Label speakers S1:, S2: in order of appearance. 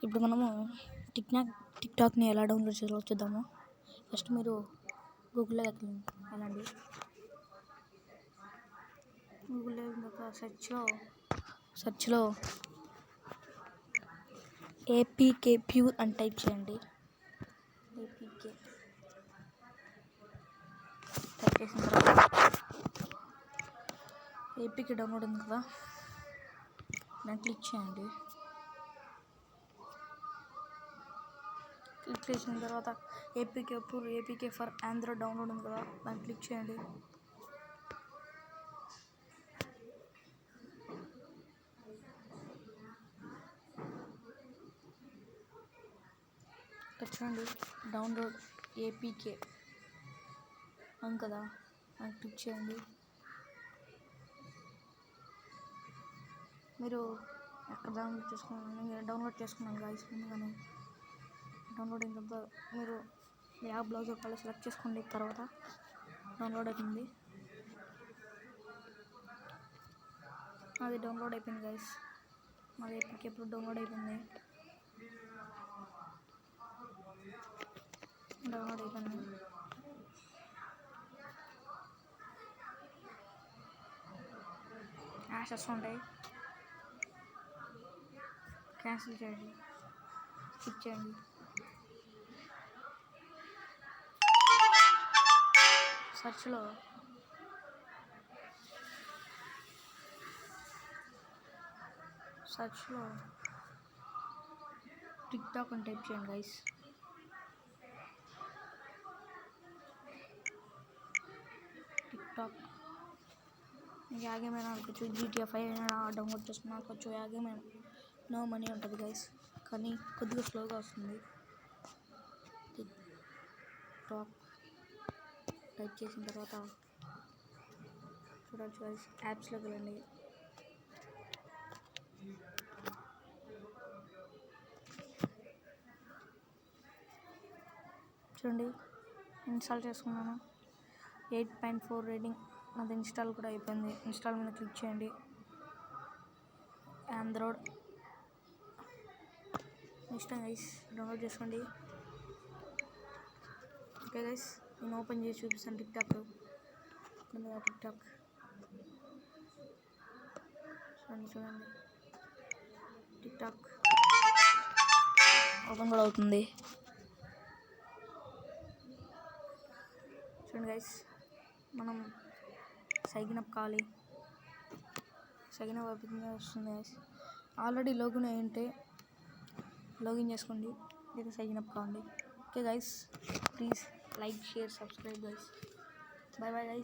S1: ఇప్పుడు మనము టిక్టాక్ని ఎలా డౌన్లోడ్ చేయాలో చూద్దాము. ఫస్ట్ మీరు గూగుల్లో వెళ్ళండి. గూగుల్లో ఇంకొక సెర్చ్లో ఏపీకే ప్యూర్ అని టైప్ చేయండి. ఏపీకే టైప్ చేసిన తర్వాత ఏపీకే డౌన్లోడ్ ఉంది కదా, దాన్ని క్లిక్ చేయండి. క్లిక్ చేసిన తర్వాత ఏపీకే ఫర్ ఆండ్రాయిడ్ డౌన్లోడ్ ఉంది కదా, దాన్ని క్లిక్ చేయండి. చూడండి, డౌన్లోడ్ ఏపీకే ఉంది కదా, దాన్ని క్లిక్ చేయండి. మీరు ఎక్కడ డౌన్లోడ్ చేసుకున్నాను గాయస్. ముందుగానే డౌన్లోడ్ అయిన తర్వాత మీరు యాప్ బ్రౌజర్ కాల్ సెలెక్ట్ చేసుకోండి. తర్వాత డౌన్లోడ్ అవుతుంది. అది డౌన్లోడ్ అయిపోయింది గాయస్. మాది ఏపీకే ఎప్పుడు డౌన్లోడ్ అయిపోయింది. యాషెస్ ఉంటాయి, క్యాన్సిల్ చేయండి, స్కిప్ చేయండి. సెర్చ్లో టిక్టాక్ అని టైప్ చేయండి గైస్. టిక్టాక్ యా గేమ్ అయినా అనుకోవచ్చు, GTA 5 అయినా డౌన్లోడ్ చేసుకున్నా అనుకోవచ్చు. యా గేమ్ అయినా నో మనీ ఉంటుంది గైస్, కానీ కొద్దిగా స్లోగా వస్తుంది. టిక్టాక్ టైప్ చేసిన తర్వాత చూడవచ్చు గైస్, యాప్స్లోకి వెళ్ళండి. చూడండి, ఇన్స్టాల్ చేసుకున్నాను. 8.4 రేటింగ్, అది ఇన్స్టాల్ కూడా అయిపోయింది. ఇన్స్టాల్ మీద క్లిక్ చేయండి. ఆండ్రాయిడ్ ఇష్టం గైస్, డౌన్లోడ్ చేసుకోండి. ఓకే గైస్, నేను ఓపెన్ చేసి చూపిస్తాను. టిక్టాక్ చూడండి, టిక్టాక్ ఓపెన్ కూడా అవుతుంది. చూడండి గైస్, మనం సైన్ అప్ కావాలి. సైన్ అప్ అయిపోతుంది వస్తుంది గైస్. ఆల్రెడీ లాగిన్ అయి ఉంటే లాగిన్ చేసుకోండి, లేదా సైన్ అప్ కావండి. Okay guys, please like, share, subscribe guys. Bye bye guys.